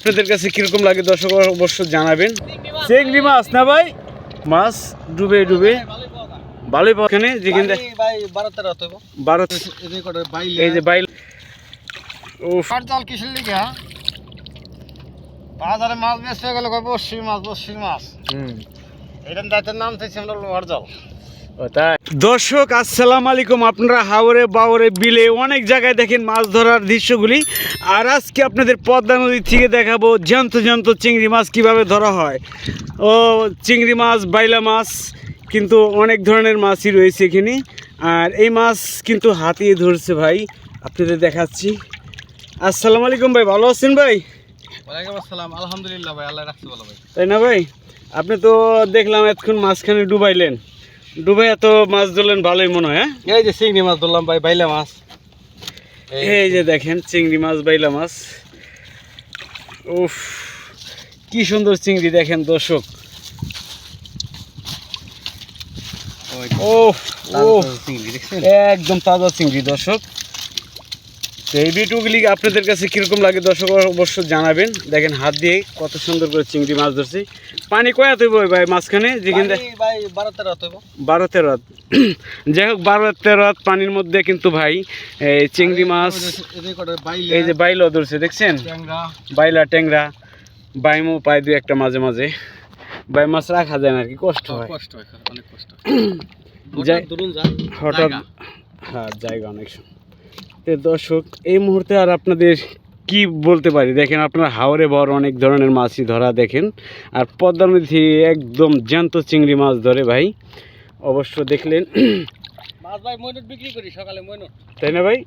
আপনাদের কাছে কিরকম লাগে দর্শক অবশ্যই জানাবেন। চিংড়ি মাছ না ভাই, মাছ ডুবে ডুবে ভালোই পাওয়া এখানে যেখানে 12 এই যে বাইল জল কিসের লিগা বাজারে মাছ বেচতে গেলে বসি মাছ এটার দায়িত্বের নাম চাইছি আমরা লোহার জল। দর্শক আসসালামু আলাইকুম। আপনারা হাওরে বাওরে বিলে অনেক জায়গায় দেখেন মাছ ধরার দৃশ্যগুলি, আর আজকে আপনাদের পদ্মা নদী থেকে দেখাবো জ্যান্ত জ্যান্ত চিংড়ি মাছ কিভাবে ধরা হয়। ও চিংড়ি মাছ, বাইলা মাছ, কিন্তু অনেক ধরনের মাছই রয়েছে এখানে। আর এই মাছ কিন্তু হাতিয়ে ধরছে ভাই, আপনাদের দেখাচ্ছি। আসসালামু আলাইকুম ভাই, ভালো আছেন ভাই? ওয়ালাইকুম আসসালাম, আলহামদুলিল্লাহ ভাই, আল্লাহ রাখছে ভালো ভাই। তাই না ভাই? আপনি তো দেখলাম এতক্ষণ মাঝখানে ডুবাইলেন, ডুবে এত মাছ ধরলেন, ভালোই মনে হয়। এই যে চিংড়ি মাছ ধরলাম ভাই, বাইলা মাছ। এই যে দেখেন চিংড়ি মাছ, বাইলা মাছ। উফ, কি সুন্দর চিংড়ি দেখেন দর্শক। ও একদম তাজা চিংড়ি দর্শক। তো এই ভিডিওগুলি আপনাদের কাছে কিরকম লাগে দর্শক অবশ্যই জানাবেন। দেখেন হাত দিয়ে কত সুন্দর করে চিংড়ি মাছ ধরছি। পানি কয়া তৈব ভাই মাঝখানে যেখানে 12-13 হাত, যাই হোক 12-13 হাত পানির মধ্যে কিন্তু ভাই এই চিংড়ি মাছ, এই যে বাইলা ধরছে দেখছেন, বাইলা ট্যাংরা বাইমও পায় দুই একটা মাঝে মাঝে। বাই মাছ রাখা যায় না আর কি, কষ্ট হয়, অনেক কষ্ট হঠাৎ। হ্যাঁ, জায়গা অনেক। তো দর্শক এই মুহূর্তে আর আপনাদের কি বলতে পারি, দেখেন আপনারা হাওরে বড় অনেক ধরনের মাছই ধরা দেখেন, আর পদ্মার মধ্যে একদম জ্যান্ত চিংড়ি মাছ ধরে ভাই। অবশ্য দেখলেন মাছ ভাই মইনট বিক্রি করি সকালে, মইনট, তাই না ভাই?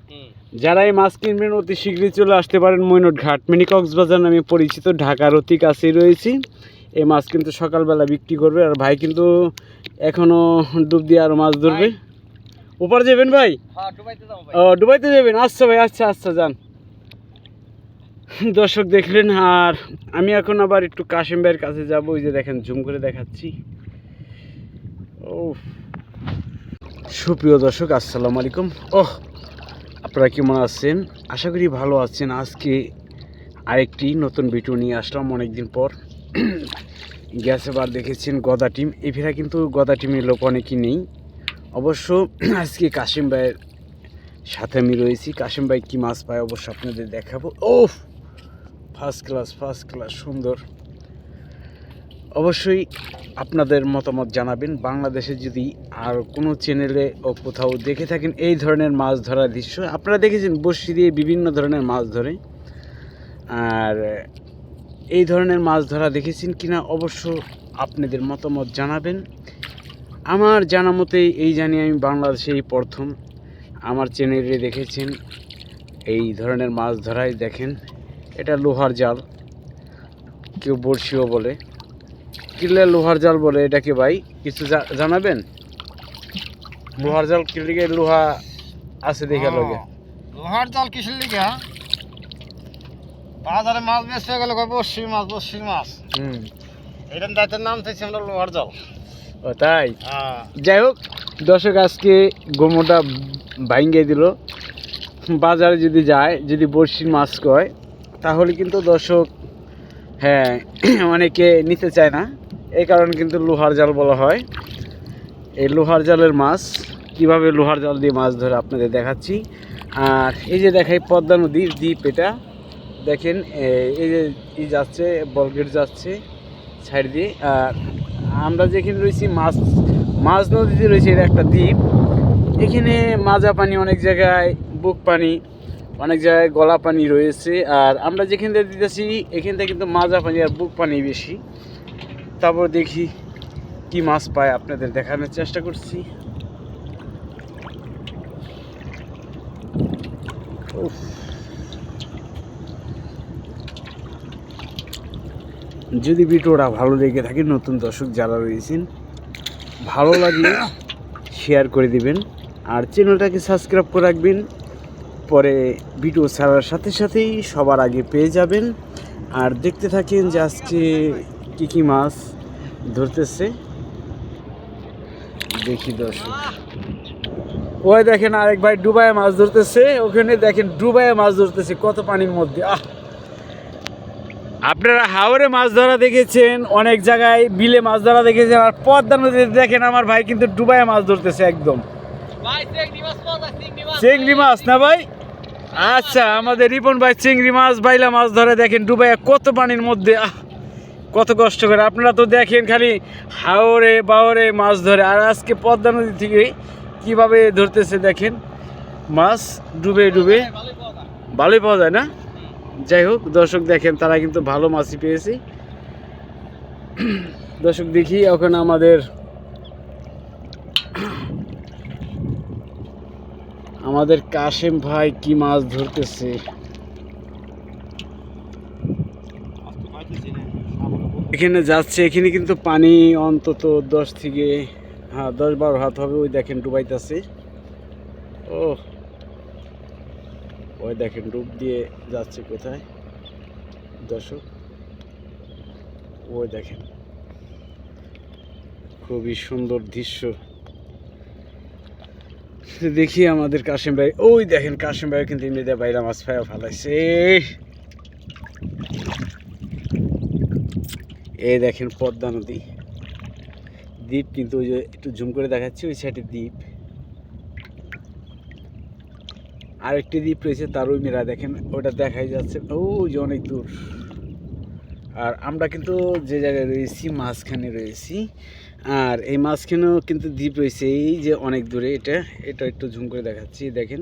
যারা এই মাছ কিনবেন অতি শীঘ্রই চলে আসতে পারেন মইনট ঘাট, মিনি কক্সবাজার নামে পরিচিত, ঢাকার অতি কাছেই রয়েছি। এই মাছ কিন্তু সকালবেলা বিক্রি করবে, আর ভাই কিন্তু এখনো ডুব দিয়ে আরও মাছ ধরবে। ওপার যাবেন ভাই? ও ডুবাইতে যাবেন, আচ্ছা ভাই, আচ্ছা আচ্ছা যান। দর্শক দেখলেন, আর আমি এখন আবার একটু কাশিম ভাইয়ের কাছে যাবো। ওই যে দেখেন জুম করে দেখাচ্ছি। ও সুপ্রিয় দর্শক আসসালামু আলাইকুম। আপনারা কেমন আছেন? আশা করি ভালো আছেন। আজকে আরেকটি নতুন ভিডিও নিয়ে আসলাম অনেকদিন পর। গ্যাস এবার দেখেছেন গদা টিম, এই ফেরা কিন্তু গদা টিমের লোক অনেকই নেই। অবশ্য আজকে কাশিম ভাইয়ের সাথে আমি রয়েছি। কাশিম ভাই কী মাছ পায় অবশ্য আপনাদের দেখাবো। ফার্স্ট ক্লাস সুন্দর। অবশ্যই আপনাদের মতামত জানাবেন। বাংলাদেশে যদি আর কোনো চ্যানেলে ও কোথাও দেখে থাকেন এই ধরনের মাছ ধরার দৃশ্য, আপনারা দেখেছেন বড়শি দিয়ে বিভিন্ন ধরনের মাছ ধরে, আর এই ধরনের মাছ ধরা দেখেছেন কিনা অবশ্য আপনাদের মতামত জানাবেন। আমার জানা মতে এই জানি আমি বাংলাদেশে এই প্রথম আমার চ্যানেলে দেখেছেন এই ধরনের মাছ ধরাই। দেখেন এটা লোহার জাল, কেউ বড়শিও বলে, কিনলে লোহার জাল বলে এটাকে ভাই কিছু জানাবেন? লোহার জাল কিনলে লোহা আছে দেখে লগে লোহার জাল কিসের লিগা বাজারে মাছ বেচতে গেলে বসি মাছ এটার দায়িত্বের নাম চাইছি আমরা লোহার জাল। ও তাই? যাই হোক দর্শক, আজকে গোমোটা ভাঙ্গে দিল। বাজারে যদি যায়, যদি বড়শির মাছ কয়, তাহলে কিন্তু দর্শক হ্যাঁ অনেকে নিতে চায় না, এই কারণে কিন্তু লোহার জাল বলা হয়। এই লোহার জালের মাছ কিভাবে লোহার জাল দিয়ে মাছ ধরে আপনাদের দেখাচ্ছি। আর এই যে দেখাই পদ্মা নদীর দ্বীপ, এটা দেখেন এই যে যাচ্ছে বলগেট যাচ্ছে সাইড দিয়ে। আর আমরা যেখানে রয়েছি মাছ নদীতে রয়েছে, এটা একটা দ্বীপ। এখানে মাজা পানি অনেক জায়গায়, বুক পানি অনেক জায়গায়, গলা পানি রয়েছে। আর আমরা যেখান থেকে দিতেছি এখান থেকে কিন্তু মাজা পানি আর বুক পানি বেশি। তারপর দেখি কি মাছ পায়, আপনাদের দেখানোর চেষ্টা করছি। যদি ভিডিওটা ভালো লেগে থাকে, নতুন দর্শক যারা রয়েছেন, ভালো লাগলে শেয়ার করে দিবেন, আর চ্যানেলটাকে সাবস্ক্রাইব করে রাখবেন। পরে ভিডিও ছাড়ার সাথে সাথেই সবার আগে পেয়ে যাবেন। আর দেখতে থাকেন যে আজকে কী মাছ ধরতেছে। দেখি দর্শক, ওই দেখেন আরেক ভাই ডুবায় মাছ ধরতেছে। ওখানে দেখেন ডুবায় মাছ ধরতেছে কত পানির মধ্যে। আপনারা হাওরে মাছ ধরা দেখেছেন, অনেক জায়গায় বিলে মাছ ধরা দেখেছেন, আর পদ্মা নদীতে দেখেন আমার ভাই কিন্তু ডুবাইয়ে মাছ ধরতেছে একদম। চিংড়ি মাছ না ভাই? আচ্ছা, আমাদের রিপন ভাই চিংড়ি মাছ বাইলা মাছ ধরে দেখেন ডুবাইয়ে কত পানির মধ্যে, কত কষ্ট করে। আপনারা তো দেখেন খালি হাওরে বাওরে মাছ ধরে, আর আজকে পদ্মা নদী থেকে কিভাবে ধরতেছে দেখেন মাছ ডুবে ডুবে। ভালোই পাওয়া যায় না? যাই হোক দর্শক দেখেন তারা কিন্তু ভালো মাছই পেয়েছে। দর্শক দেখি ওখানে আমাদের কাশেম ভাই কি মাছ ধরতেছে। এখানে যাচ্ছে, এখানে কিন্তু পানি অন্তত 10 থেকে 10-12 হাত হবে। ওই দেখেন ডুবাইতেছে, ওই দেখেন ডুব দিয়ে যাচ্ছে কোথায় দর্শক, ওই দেখেন খুবই সুন্দর দৃশ্য। দেখি আমাদের কাশেম ভাই, ওই দেখেন কাশেম ভাই কিন্তু এমনিতে বাইরা মাছ ফালাইছে। এই দেখেন পদ্মা নদী দ্বীপ, কিন্তু ওই যে একটু জুম করে দেখাচ্ছি ওই সাইডে দ্বীপ, আরেকটি দ্বীপ রয়েছে তার ওই মেরা দেখেন ওটা দেখাই যাচ্ছে ওই যে অনেক দূর। আর আমরা কিন্তু যে জায়গায় রয়েছি মাঝখানে রয়েছি, আর এই মাঝখানেও কিন্তু দ্বীপ রয়েছে এই যে অনেক দূরে। এটা একটু জুম করে দেখাচ্ছি, দেখেন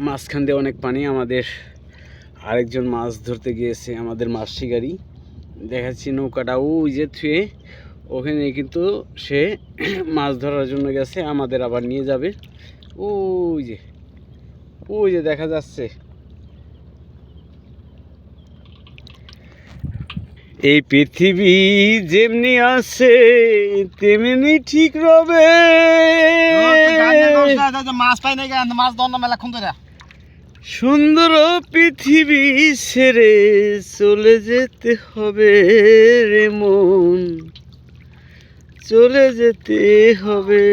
মাঝখান দিয়ে অনেক পানি। আমাদের আরেকজন মাছ ধরতে গিয়েছে, আমাদের মাছ শিকারি, দেখাচ্ছি নৌকাটা ওই যে থুয়ে, ওখানে কিন্তু সে মাছ ধরার জন্য গেছে, আমাদের আবার নিয়ে যাবে। ওই যে দেখা যাচ্ছে। এই পৃথিবী যেমনি আছে তেমনি ঠিক রবে। মাছ পাই নাই, মাছ ধর না মেলা খুন। সুন্দর পৃথিবী ছেড়ে চলে যেতে হবে রে মন, চলে যেতে হবে।